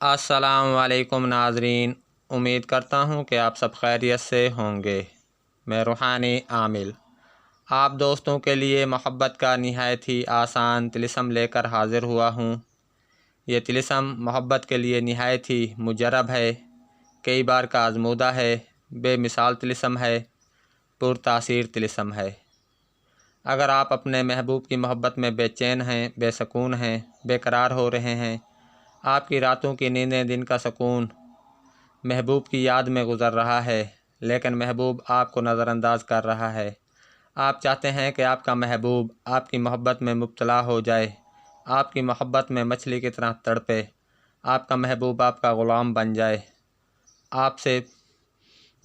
السلام علیکم ناظرین، امید کرتا ہوں کہ آپ سب خیریت سے ہوں گے۔ میں روحانی عامل آپ دوستوں کے لیے محبت کا نہایت ہی آسان طلسم لے کر حاضر ہوا ہوں۔ یہ طلسم محبت کے لیے نہایت ہی مجرب ہے، کئی بار کا آزمودہ ہے، بے مثال طلسم ہے، پر تاثیر طلسم ہے۔ اگر آپ اپنے محبوب کی محبت میں بے چین ہیں، بے سکون ہیں، بے قرار ہو رہے ہیں، آپ کی راتوں کی نیندیں، دن کا سکون محبوب کی یاد میں گزر رہا ہے، لیکن محبوب آپ کو نظر انداز کر رہا ہے۔ آپ چاہتے ہیں کہ آپ کا محبوب آپ کی محبت میں مبتلا ہو جائے، آپ کی محبت میں مچھلی کی طرح تڑپے، آپ کا محبوب آپ کا غلام بن جائے، آپ سے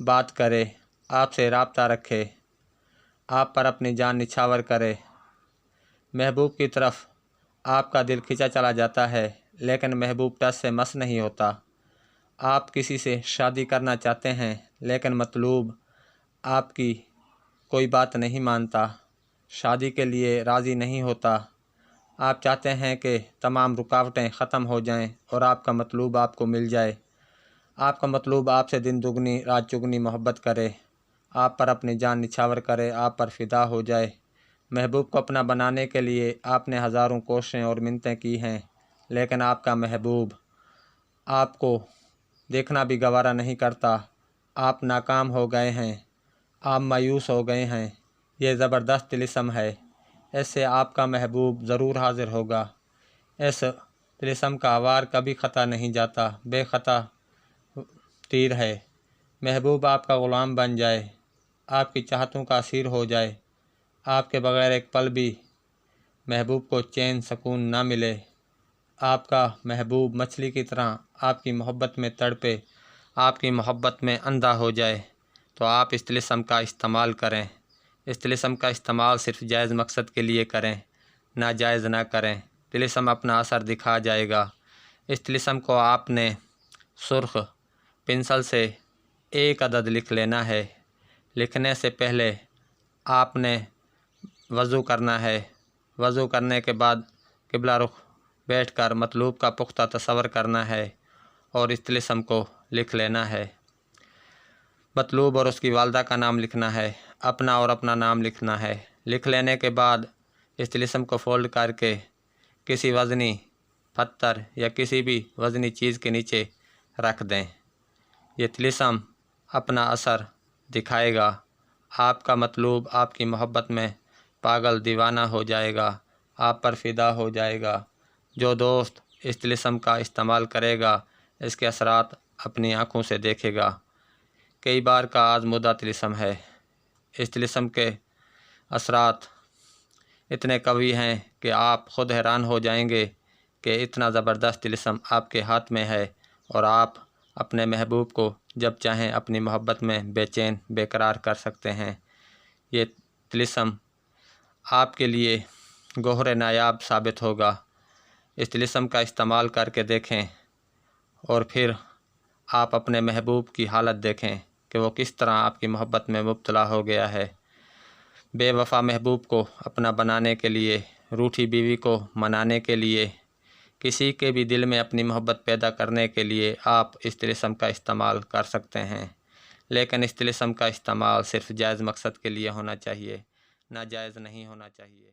بات کرے، آپ سے رابطہ رکھے، آپ پر اپنی جان نچھاور کرے۔ محبوب کی طرف آپ کا دل کھنچا چلا جاتا ہے، لیکن محبوب ٹس سے مس نہیں ہوتا۔ آپ کسی سے شادی کرنا چاہتے ہیں، لیکن مطلوب آپ کی کوئی بات نہیں مانتا، شادی کے لیے راضی نہیں ہوتا۔ آپ چاہتے ہیں کہ تمام رکاوٹیں ختم ہو جائیں اور آپ کا مطلوب آپ کو مل جائے۔ آپ کا مطلوب آپ سے دن دگنی رات چگنی محبت کرے، آپ پر اپنی جان نچھاور کرے، آپ پر فدا ہو جائے۔ محبوب کو اپنا بنانے کے لیے آپ نے ہزاروں کوششیں اور منتیں کی ہیں، لیکن آپ کا محبوب آپ کو دیکھنا بھی گوارا نہیں کرتا۔ آپ ناکام ہو گئے ہیں، آپ مایوس ہو گئے ہیں۔ یہ زبردست طلسم ہے، اس سے آپ کا محبوب ضرور حاضر ہوگا۔ اس طلسم کا وار کبھی خطا نہیں جاتا، بے خطا تیر ہے۔ محبوب آپ کا غلام بن جائے، آپ کی چاہتوں کا اسیر ہو جائے، آپ کے بغیر ایک پل بھی محبوب کو چین سکون نہ ملے، آپ کا محبوب مچھلی کی طرح آپ کی محبت میں تڑپے، آپ کی محبت میں اندھا ہو جائے، تو آپ اس طلسم کا استعمال کریں۔ اس طلسم کا استعمال صرف جائز مقصد کے لیے کریں، ناجائز نہ کریں۔ طلسم اپنا اثر دکھا جائے گا۔ اس طلسم کو آپ نے سرخ پنسل سے ایک عدد لکھ لینا ہے۔ لکھنے سے پہلے آپ نے وضو کرنا ہے۔ وضو کرنے کے بعد قبلہ رخ بیٹھ کر مطلوب کا پختہ تصور کرنا ہے اور اس طلسم کو لکھ لینا ہے۔ مطلوب اور اس کی والدہ کا نام لکھنا ہے، اپنا اور اپنا نام لکھنا ہے۔ لکھ لینے کے بعد اس طلسم کو فولڈ کر کے کسی وزنی پتھر یا کسی بھی وزنی چیز کے نیچے رکھ دیں۔ یہ طلسم اپنا اثر دکھائے گا۔ آپ کا مطلوب آپ کی محبت میں پاگل دیوانہ ہو جائے گا، آپ پر فدا ہو جائے گا۔ جو دوست اس طلسم کا استعمال کرے گا، اس کے اثرات اپنی آنکھوں سے دیکھے گا۔ کئی بار کا آزمودہ طلسم ہے۔ اس طلسم کے اثرات اتنے قوی ہیں کہ آپ خود حیران ہو جائیں گے کہ اتنا زبردست طلسم آپ کے ہاتھ میں ہے، اور آپ اپنے محبوب کو جب چاہیں اپنی محبت میں بے چین بے قرار کر سکتے ہیں۔ یہ طلسم آپ کے لیے گوہر نایاب ثابت ہوگا۔ اس طلسم کا استعمال کر کے دیکھیں، اور پھر آپ اپنے محبوب کی حالت دیکھیں کہ وہ کس طرح آپ کی محبت میں مبتلا ہو گیا ہے۔ بے وفا محبوب کو اپنا بنانے کے لیے، روٹھی بیوی کو منانے کے لیے، کسی کے بھی دل میں اپنی محبت پیدا کرنے کے لیے آپ اس طلسم کا استعمال کر سکتے ہیں، لیکن اس طلسم کا استعمال صرف جائز مقصد کے لیے ہونا چاہیے، ناجائز نہیں ہونا چاہیے۔